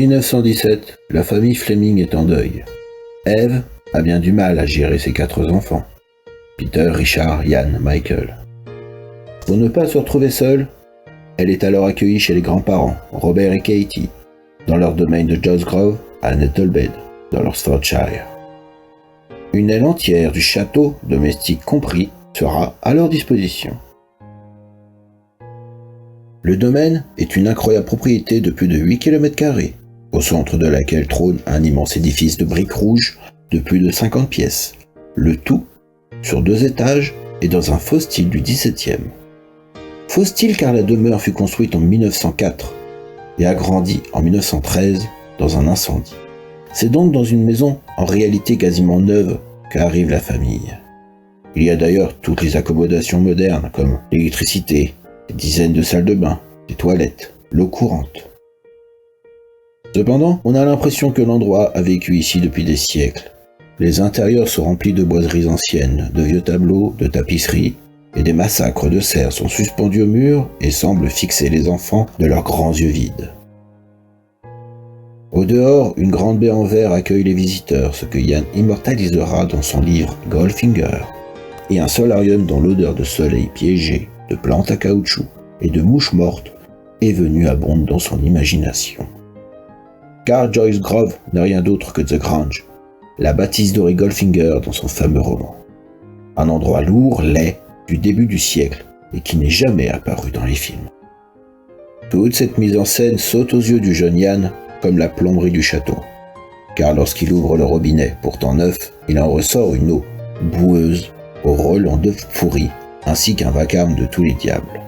1917, la famille Fleming est en deuil. Eve a bien du mal à gérer ses 4 enfants. Peter, Richard, Ian, Michael. Pour ne pas se retrouver seule, elle est alors accueillie chez les grands-parents, Robert et Katie, dans leur domaine de Joyce Grove, à Nettlebed, dans l'Oxfordshire. Une aile entière du château, domestique compris, sera à leur disposition. Le domaine est une incroyable propriété de plus de 8 km², au centre de laquelle trône un immense édifice de briques rouges de plus de 50 pièces, le tout sur 2 étages et dans un faux style du XVIIe. Faux style car la demeure fut construite en 1904 et agrandie en 1913 dans un incendie. C'est donc dans une maison en réalité quasiment neuve qu'arrive la famille. Il y a d'ailleurs toutes les accommodations modernes comme l'électricité, des dizaines de salles de bain, des toilettes, l'eau courante. Cependant, on a l'impression que l'endroit a vécu ici depuis des siècles. Les intérieurs sont remplis de boiseries anciennes, de vieux tableaux, de tapisseries, et des massacres de cerfs sont suspendus au mur et semblent fixer les enfants de leurs grands yeux vides. Au dehors, une grande baie en verre accueille les visiteurs, ce que Ian immortalisera dans son livre Goldfinger, et un solarium dont l'odeur de soleil piégé, de plantes à caoutchouc et de mouches mortes est venue abondre dans son imagination. Car Joyce Grove n'est rien d'autre que The Grange, la bâtisse dorée Goldfinger dans son fameux roman. Un endroit lourd, laid, du début du siècle et qui n'est jamais apparu dans les films. Toute cette mise en scène saute aux yeux du jeune Ian comme la plomberie du château, car lorsqu'il ouvre le robinet, pourtant neuf, il en ressort une eau boueuse au relent d'œufs pourris, ainsi qu'un vacarme de tous les diables.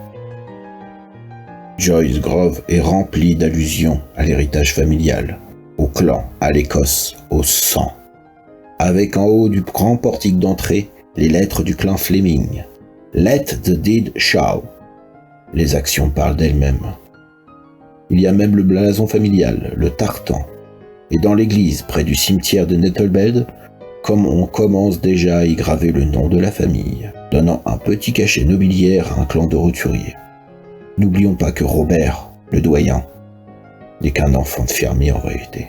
Joyce Grove est remplie d'allusions à l'héritage familial, au clan, à l'Écosse, au sang, avec en haut du grand portique d'entrée les lettres du clan Fleming. Let the deed show. Les actions parlent d'elles-mêmes. Il y a même le blason familial, le tartan. Et dans l'église, près du cimetière de Nettlebed, comme on commence déjà à y graver le nom de la famille, donnant un petit cachet nobiliaire à un clan de roturiers. N'oublions pas que Robert, le doyen, n'est qu'un enfant de fermier en réalité.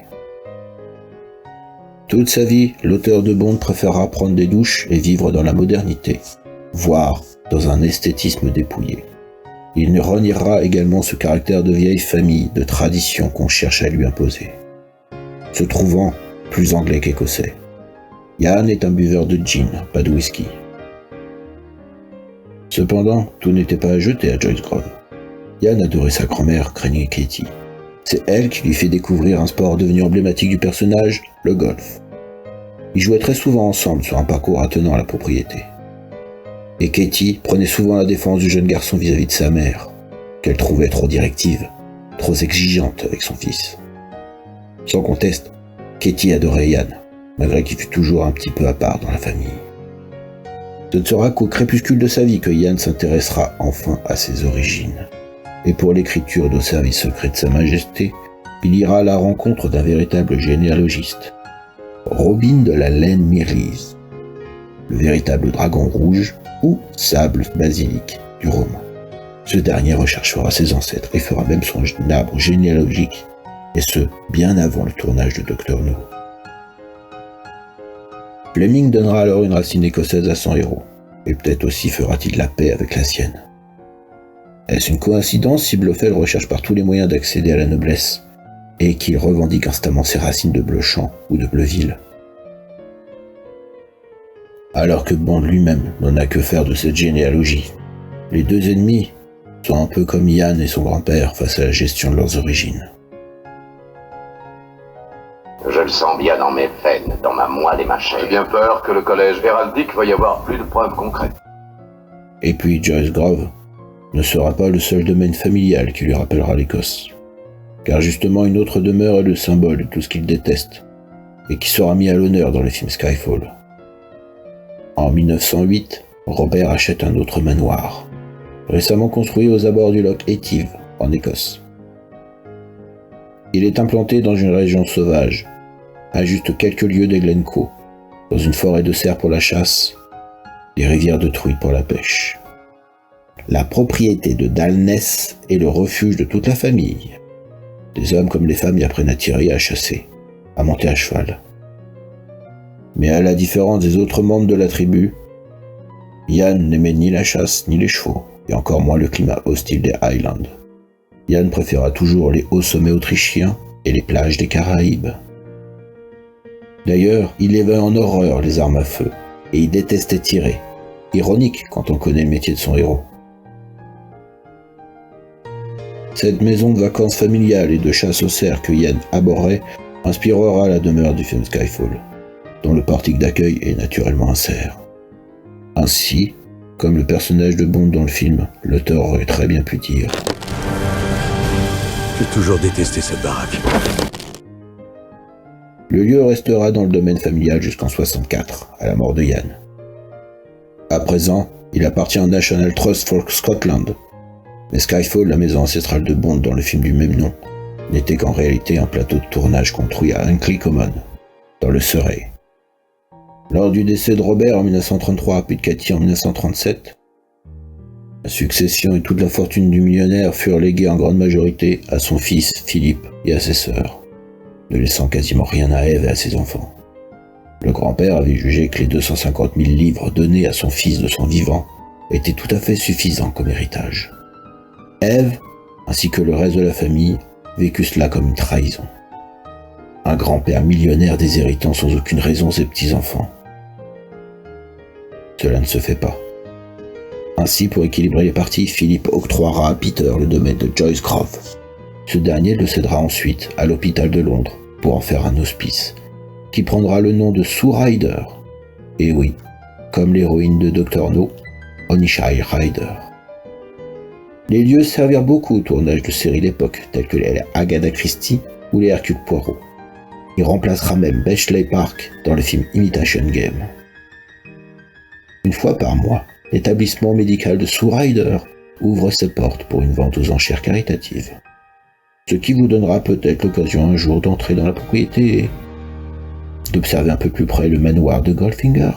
Toute sa vie, l'auteur de Bond préférera prendre des douches et vivre dans la modernité, voire dans un esthétisme dépouillé. Il reniera également ce caractère de vieille famille, de tradition qu'on cherche à lui imposer, se trouvant plus anglais qu'écossais. Ian est un buveur de gin, pas de whisky. Cependant, tout n'était pas à jeter à Joyce Grove. Ian adorait sa grand-mère, craignait Katie. C'est elle qui lui fait découvrir un sport devenu emblématique du personnage, le golf. Ils jouaient très souvent ensemble sur un parcours attenant à la propriété. Et Katie prenait souvent la défense du jeune garçon vis-à-vis de sa mère, qu'elle trouvait trop directive, trop exigeante avec son fils. Sans conteste, Katie adorait Ian, malgré qu'il fût toujours un petit peu à part dans la famille. Ce ne sera qu'au crépuscule de sa vie que Ian s'intéressera enfin à ses origines. Et pour l'écriture d'Au service secret de Sa Majesté, il ira à la rencontre d'un véritable généalogiste, Robin de la Laine Mirrlees, le véritable dragon rouge ou sable basilic du roman. Ce dernier recherchera ses ancêtres et fera même son arbre généalogique, et ce, bien avant le tournage de Dr. No. Fleming donnera alors une racine écossaise à son héros, et peut-être aussi fera-t-il la paix avec la sienne. Est-ce une coïncidence si Blofeld recherche par tous les moyens d'accéder à la noblesse, et qu'il revendique instamment ses racines de Bleuchamp ou de Bleuville? Alors que Bond lui-même n'en a que faire de cette généalogie. Les deux ennemis sont un peu comme Ian et son grand-père face à la gestion de leurs origines. Je le sens bien dans mes veines, dans ma moelle et ma chair. J'ai bien peur que le collège héraldique veuille avoir plus de preuves concrètes. Et puis Joyce Grove ne sera pas le seul domaine familial qui lui rappellera l'Écosse. Car justement une autre demeure est le symbole de tout ce qu'il déteste, et qui sera mis à l'honneur dans le film Skyfall. En 1908, Robert achète un autre manoir, récemment construit aux abords du loch Etive, en Écosse. Il est implanté dans une région sauvage, à juste quelques lieues de Glencoe, dans une forêt de cerfs pour la chasse, des rivières de truites pour la pêche. La propriété de Dalness est le refuge de toute la famille. Des hommes comme les femmes y apprennent à tirer et à chasser, à monter à cheval. Mais à la différence des autres membres de la tribu, Ian n'aimait ni la chasse ni les chevaux, et encore moins le climat hostile des Highlands. Ian préféra toujours les hauts sommets autrichiens et les plages des Caraïbes. D'ailleurs, il avait en horreur les armes à feu, et il détestait tirer. Ironique quand on connaît le métier de son héros. Cette maison de vacances familiale et de chasse aux cerfs que Ian abhorrait inspirera la demeure du film Skyfall, dont le portique d'accueil est naturellement un cerf. Ainsi, comme le personnage de Bond dans le film, l'auteur aurait très bien pu dire « J'ai toujours détesté cette baraque. » Le lieu restera dans le domaine familial jusqu'en 1964, à la mort de Ian. À présent, il appartient au National Trust for Scotland, mais Skyfall, la maison ancestrale de Bond dans le film du même nom, n'était qu'en réalité un plateau de tournage construit à Hinkley Common, dans le Surrey. Lors du décès de Robert en 1933 puis de Cathy en 1937, la succession et toute la fortune du millionnaire furent léguées en grande majorité à son fils Philippe et à ses sœurs, ne laissant quasiment rien à Eve et à ses enfants. Le grand-père avait jugé que les 250 000 livres donnés à son fils de son vivant étaient tout à fait suffisants comme héritage. Eve, ainsi que le reste de la famille, vécut cela comme une trahison. Un grand-père millionnaire déshéritant sans aucune raison ses petits-enfants. Cela ne se fait pas. Ainsi, pour équilibrer les parties, Philippe octroiera à Peter le domaine de Joyce Grove. Ce dernier le cédera ensuite à l'hôpital de Londres pour en faire un hospice, qui prendra le nom de Sue Ryder. Et oui, comme l'héroïne de Dr. No, Onisha Ryder. Les lieux servirent beaucoup au tournage de séries d'époque, telles que les Agatha Christie ou les Hercule Poirot. Il remplacera même Bletchley Park dans le film Imitation Game. Une fois par mois, l'établissement médical de Sue Ryder ouvre ses portes pour une vente aux enchères caritatives. Ce qui vous donnera peut-être l'occasion un jour d'entrer dans la propriété et d'observer un peu plus près le manoir de Goldfinger.